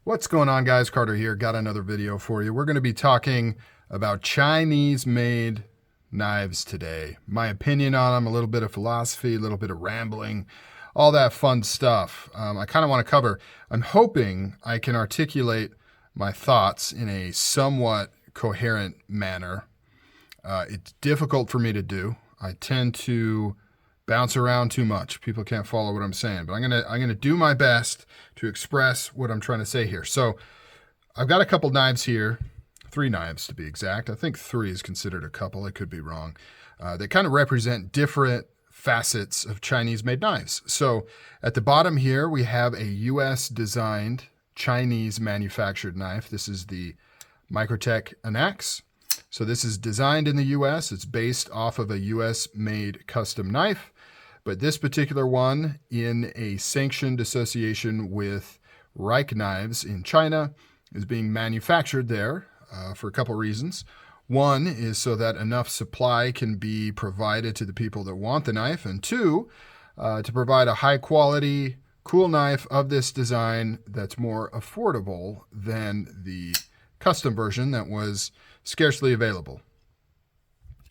What's going on, guys? Carter here. Got another video for you. We're going to be talking about Chinese-made knives today. My opinion on them, a little bit of philosophy, a little bit of rambling, all that fun stuff. I kind of want to cover. I'm hoping I can articulate my thoughts in a somewhat coherent manner. It's difficult for me to do. I tend to bounce around too much. People can't follow what I'm saying, but I'm gonna do my best to express what I'm trying to say here. So I've got a couple knives here, 3 knives to be exact. I think 3 is considered a couple. I could be wrong. They kind of represent different facets of Chinese-made knives. So at the bottom here, we have a U.S. designed Chinese manufactured knife. This is the Microtech Anax. So this is designed in the U.S. It's based off of a U.S. made custom knife. But this particular one, in a sanctioned association with Reich Knives in China, is being manufactured there for a couple reasons. One is so that enough supply can be provided to the people that want the knife, and 2, to provide a high quality, cool knife of this design that's more affordable than the custom version that was scarcely available.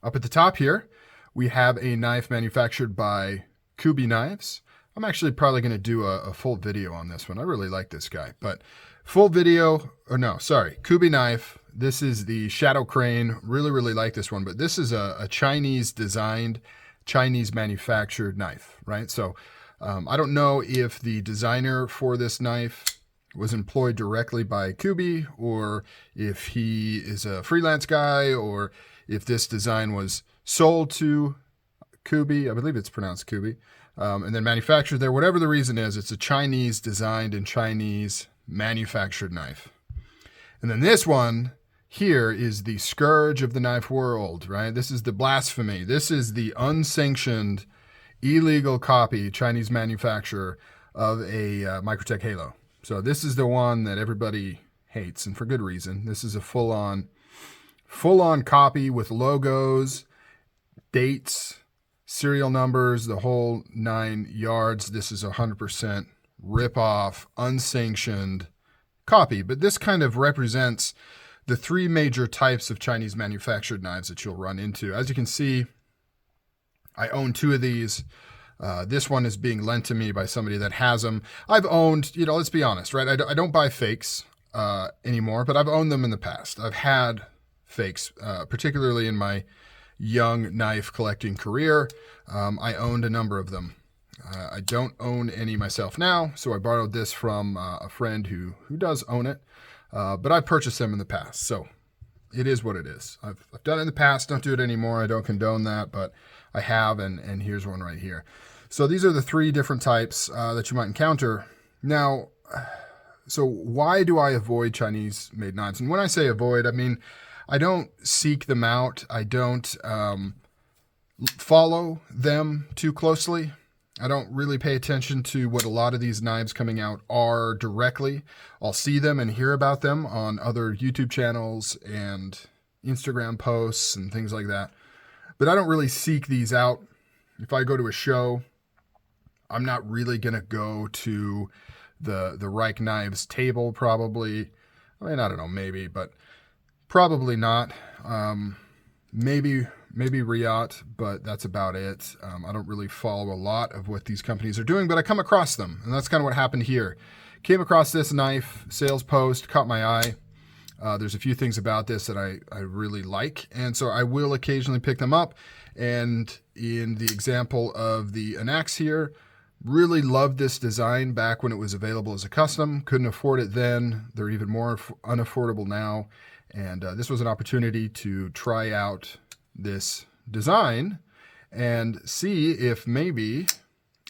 Up at the top here, we have a knife manufactured by Kubey Knives. I'm actually probably going to do a full video on this one. I really like this guy, but full video, or no, sorry, Kubey knife. This is the Shadow Crane. Really like this one, but this is a Chinese designed, Chinese manufactured knife, right? So I don't know if the designer for this knife was employed directly by Kubey, or if he is a freelance guy, or if this design was sold to Kubey. I believe it's pronounced Kubey, and then manufactured there. Whatever the reason is, it's a Chinese designed and Chinese manufactured knife. And then this one here is the scourge of the knife world, right? This is the blasphemy. This is the unsanctioned, illegal copy, Chinese manufacturer of a Microtech Halo. So this is the one that everybody hates, and for good reason. This is a full-on copy with logos, dates, serial numbers, the whole 9 yards. This is 100% rip-off, unsanctioned copy. But this kind of represents the 3 major types of Chinese manufactured knives that you'll run into. As you can see, I own 2 of these. This one is being lent to me by somebody that has them. I've owned, let's be honest, right? I don't buy fakes anymore, but I've owned them in the past. I've had fakes, particularly in my young knife collecting career. I owned a number of them. I don't own any myself now, so I borrowed this from a friend who does own it, but I've purchased them in the past, so it is what it is. I've done it in the past, don't do it anymore. I don't condone that, but I have, and here's one right here. So these are the 3 different types that you might encounter. Now, so why do I avoid Chinese-made knives? And when I say avoid, I mean, I don't seek them out. I don't follow them too closely. I don't really pay attention to what a lot of these knives coming out are directly. I'll see them and hear about them on other YouTube channels and Instagram posts and things like that. But I don't really seek these out. If I go to a show, I'm not really going to go to the Reich Knives table, probably. I mean, I don't know, maybe, but probably not. Maybe Riot, but that's about it. I don't really follow a lot of what these companies are doing, but I come across them, and that's kind of what happened here. Came across this knife, sales post, caught my eye. There's a few things about this that I really like, and so I will occasionally pick them up. And in the example of the Anax here, really loved this design back when it was available as a custom. Couldn't afford it then. They're even more unaffordable now. And this was an opportunity to try out this design and see if maybe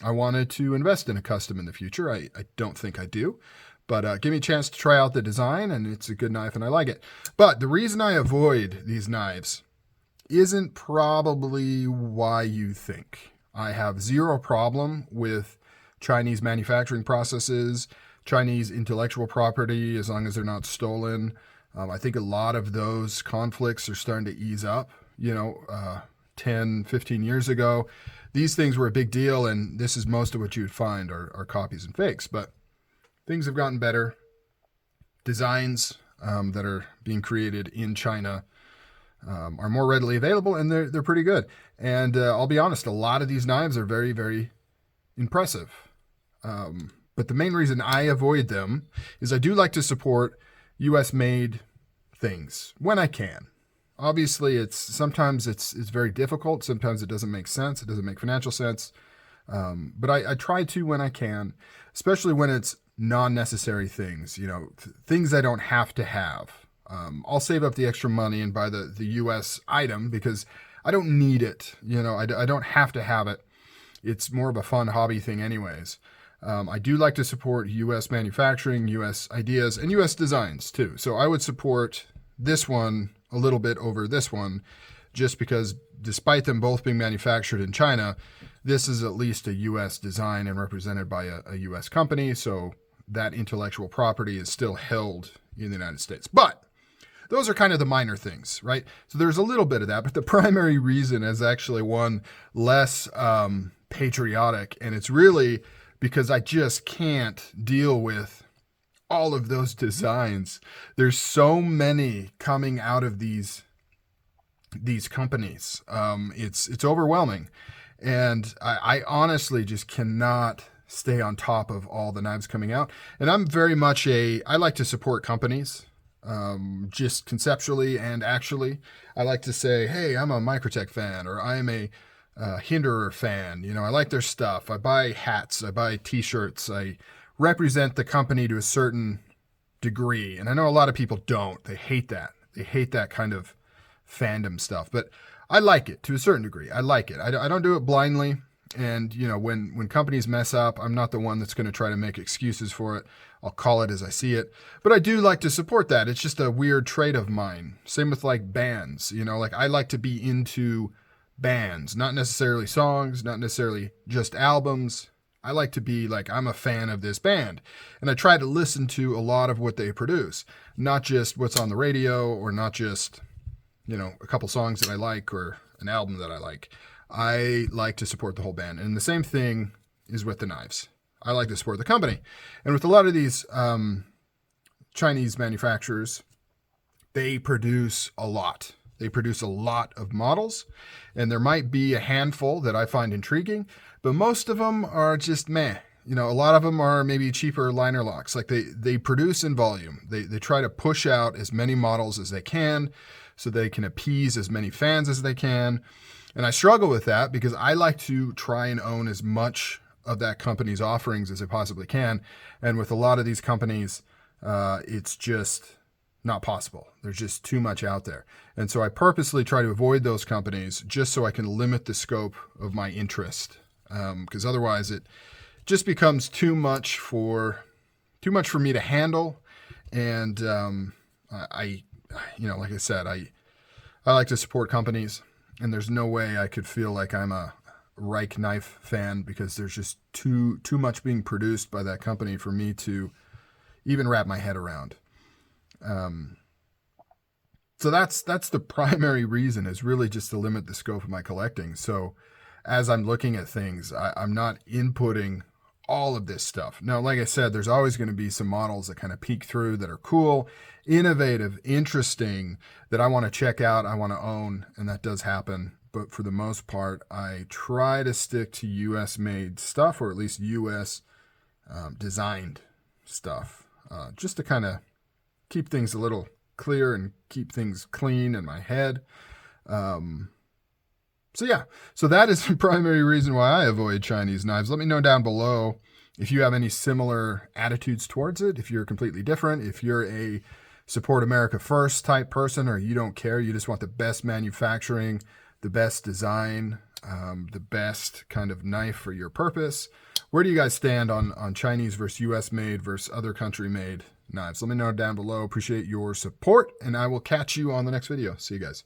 I wanted to invest in a custom in the future. I don't think I do, but give me a chance to try out the design, and it's a good knife and I like it. But the reason I avoid these knives isn't probably why you think. I have zero problem with Chinese manufacturing processes, Chinese intellectual property, as long as they're not stolen. I think a lot of those conflicts are starting to ease up. 10, 15 years ago, these things were a big deal, and this is most of what you would find are copies and fakes. But things have gotten better. designs that are being created in China are more readily available, and they're pretty good. And I'll be honest, a lot of these knives are very, very impressive. But the main reason I avoid them is I do like to support U.S. made things when I can. Obviously, sometimes it's very difficult. Sometimes it doesn't make sense. It doesn't make financial sense. But I try to when I can, especially when it's non-necessary things, things I don't have to have. I'll save up the extra money and buy the U.S. item because I don't need it. I don't have to have it. It's more of a fun hobby thing anyways. I do like to support U.S. manufacturing, U.S. ideas, and U.S. designs too. So I would support this one a little bit over this one just because despite them both being manufactured in China, this is at least a U.S. design and represented by a U.S. company. So that intellectual property is still held in the United States. But those are kind of the minor things, right? So there's a little bit of that, but the primary reason is actually one less patriotic, and it's really because I just can't deal with all of those designs. There's so many coming out of these companies. It's overwhelming, and I honestly just cannot stay on top of all the knives coming out. And I'm very much I like to support companies. Just conceptually and actually, I like to say, hey, I'm a Microtech fan, or I'm a Hinderer fan. I like their stuff. I buy hats, I buy t-shirts, I represent the company to a certain degree. And I know a lot of people don't. They hate that. They hate that kind of fandom stuff, but I like it to a certain degree. I like it. I don't do it blindly. And, when companies mess up, I'm not the one that's going to try to make excuses for it. I'll call it as I see it. But I do like to support that. It's just a weird trait of mine. Same with like bands, I like to be into bands, not necessarily songs, not necessarily just albums. I like to be like, I'm a fan of this band. And I try to listen to a lot of what they produce, not just what's on the radio or not just, a couple songs that I like or an album that I like. I like to support the whole band. And the same thing is with the knives. I like to support the company. And with a lot of these Chinese manufacturers, they produce a lot. They produce a lot of models, and there might be a handful that I find intriguing, but most of them are just meh. A lot of them are maybe cheaper liner locks. Like they produce in volume. They try to push out as many models as they can so they can appease as many fans as they can. And I struggle with that because I like to try and own as much of that company's offerings as I possibly can. And with a lot of these companies, it's just not possible. There's just too much out there. And so I purposely try to avoid those companies just so I can limit the scope of my interest. Because otherwise it just becomes too much for me to handle. And like I said, I like to support companies, and there's no way I could feel like I'm a Reich knife fan because there's just too much being produced by that company for me to even wrap my head around. So that's the primary reason, is really just to limit the scope of my collecting. So as I'm looking at things, I'm not inputting all of this stuff. Now, like I said, there's always going to be some models that kind of peek through that are cool, innovative, interesting, that I want to check out, I want to own, and that does happen. But for the most part, I try to stick to U.S. made stuff, or at least U.S. Designed stuff, just to kind of keep things a little clear and keep things clean in my head. So that is the primary reason why I avoid Chinese knives. Let me know down below if you have any similar attitudes towards it, if you're completely different, if you're a support America first type person, or you don't care, you just want the best manufacturing, the best design, the best kind of knife for your purpose. Where do you guys stand on Chinese versus US made versus other country made knives? Let me know down below. Appreciate your support, and I will catch you on the next video. See you guys.